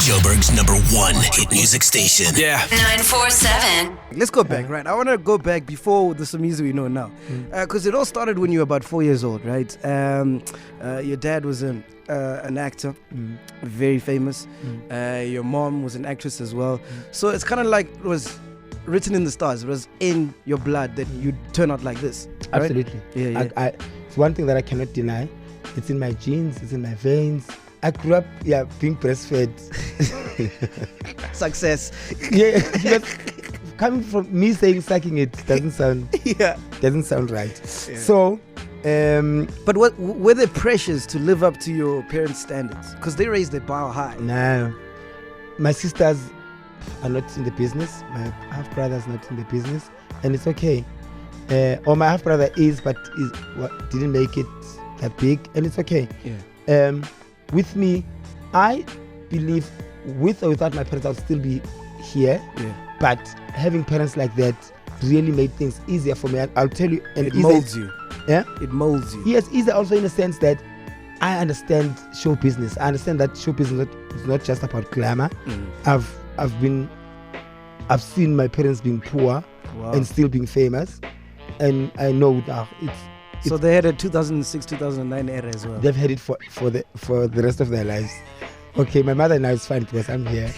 Joburg's #1 hit music station. Yeah. 947. Let's go back, right? I want to go back before the Somizi we know now. Because it all started when you were about 4 years old, right? Your dad was an actor, very famous. Your mom was an actress as well. So it's kind of like it was written in the stars. It was in your blood that you'd turn out like this. Right? Absolutely. Yeah. It's one thing that I cannot deny. It's in my genes. It's in my veins. I grew up, being breastfed. Success. Because coming from me saying sucking it doesn't sound right. Yeah. So, but were there pressures to live up to your parents' standards? Because they raised the bar high. No, my sisters are not in the business. My half brother is not in the business, and it's okay. Or my half brother is, but didn't make it that big, and it's okay. Yeah. With me, I believe with or without my parents, I'll still be here. Yeah. But having parents like that really made things easier for me. I'll tell you. And it molds you. Yeah? It molds you. Yes, easier also in a sense that I understand show business. I understand that show business is not just about glamour. I've seen my parents being poor and still being famous. And I know now so they had a 2006, 2009 era as well. They've had it for the rest of their lives. Okay, my mother now is fine because I'm here.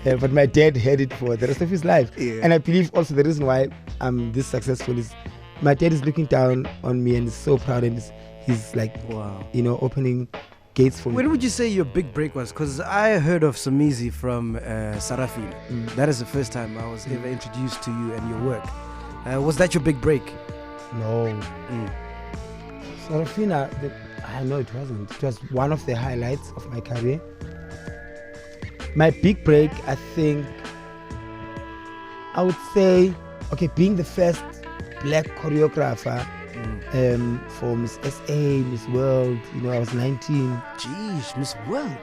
But my dad had it for the rest of his life. Yeah. And I believe also the reason why I'm this successful is my dad is looking down on me and is so proud, and he's like, wow, opening gates for me. When would you say your big break was? Because I heard of Somizi from Sarafina. That is the first time I was ever introduced to you and your work. Was that your big break? No. Sarafina, I know it wasn't. It was one of the highlights of my career. My big break, I think, I would say, being the first black choreographer for Miss SA, Miss World. I was 19. Jeez, Miss World.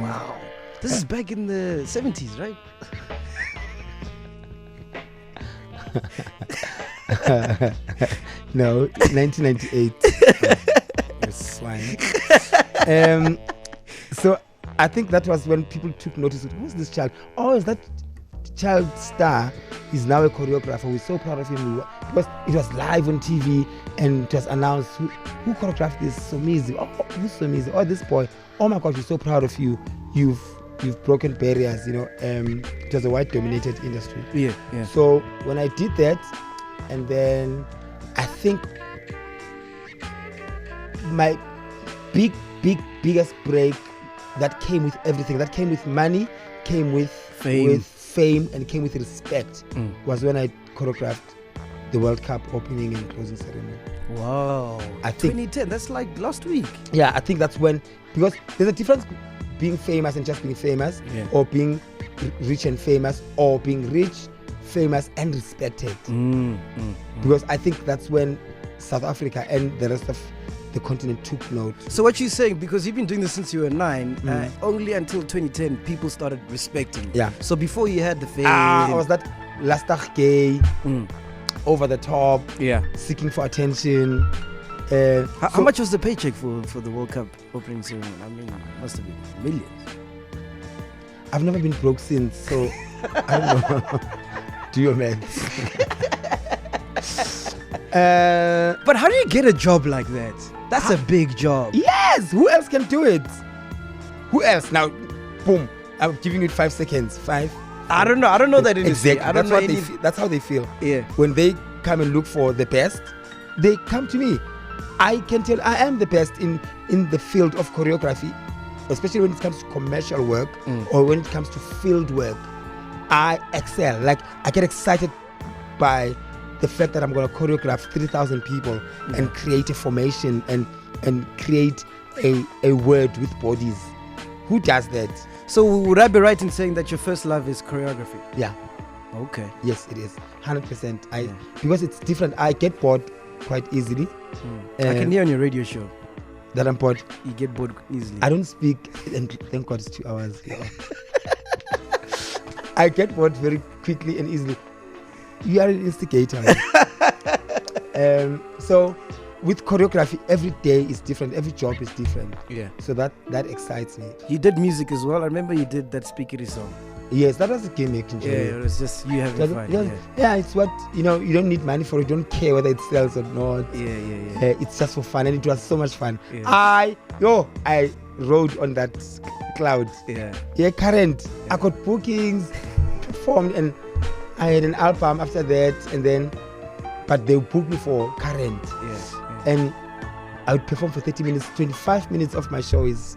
Wow. This is back in the 70s, right? No, 1998. Swine. So I think that was when people took notice of who's this child. Oh, is that child star? He's now a choreographer. We're so proud of him because it was live on TV and it was announced who choreographed this. Somizi. Oh, who's Somizi? Oh, this boy. Oh my God, we're so proud of you. You've broken barriers. It was a white-dominated industry. Yeah. So when I did that, and then I think my biggest break that came with everything, that came with money, came with fame, and came with respect, was when I choreographed the World Cup opening and closing ceremony. Wow. I think 2010, that's like last week. Yeah, I think that's when, because there's a difference being famous and just being famous, or being rich and famous, or being rich, famous and respected. Because I think that's when South Africa and the rest of the continent took note. So what you're saying, because you've been doing this since you were 9, only until 2010 people started respecting you. Yeah. So before you had the fame. I was that lastig gay, over the top, seeking for attention. How much was the paycheck for the World Cup opening ceremony? I mean, it must have been millions. I've never been broke since, so I don't know. Do your maths. But how do you get a job like that? That's a big job. Yes! Who else can do it? Who else? Now, boom. I'm giving you 5 seconds. 5. I don't know that industry. Exactly. I don't know that's how they feel. Yeah. When they come and look for the best, they come to me. I can tell I am the best in the field of choreography, especially when it comes to commercial work or when it comes to field work. I excel. Like, I get excited by the fact that I'm going to choreograph 3,000 people and create a formation and create a word with bodies. Who does that? So would I be right in saying that your first love is choreography? Yeah. Okay. Yes, it is. 100%. Because it's different. I get bored quite easily. I can hear on your radio show that I'm bored. You get bored easily. I don't speak, and thank God it's 2 hours. I get bored very quickly and easily. You are an instigator. So with choreography, every day is different, every job is different. Yeah. So that excites me. You did music as well. I remember you did that speakery song. Yes, that was a gimmick. Yeah, it was just you having fun. Yeah, it's what, you don't need money for it. You don't care whether it sells or not. Yeah. It's just for fun, and it was so much fun. Yeah. I rode on that cloud. Yeah. Current. I got bookings, performed, and I had an album after that, but they booked me for current. Yeah. And I would perform for 30 minutes. 25 minutes of my show is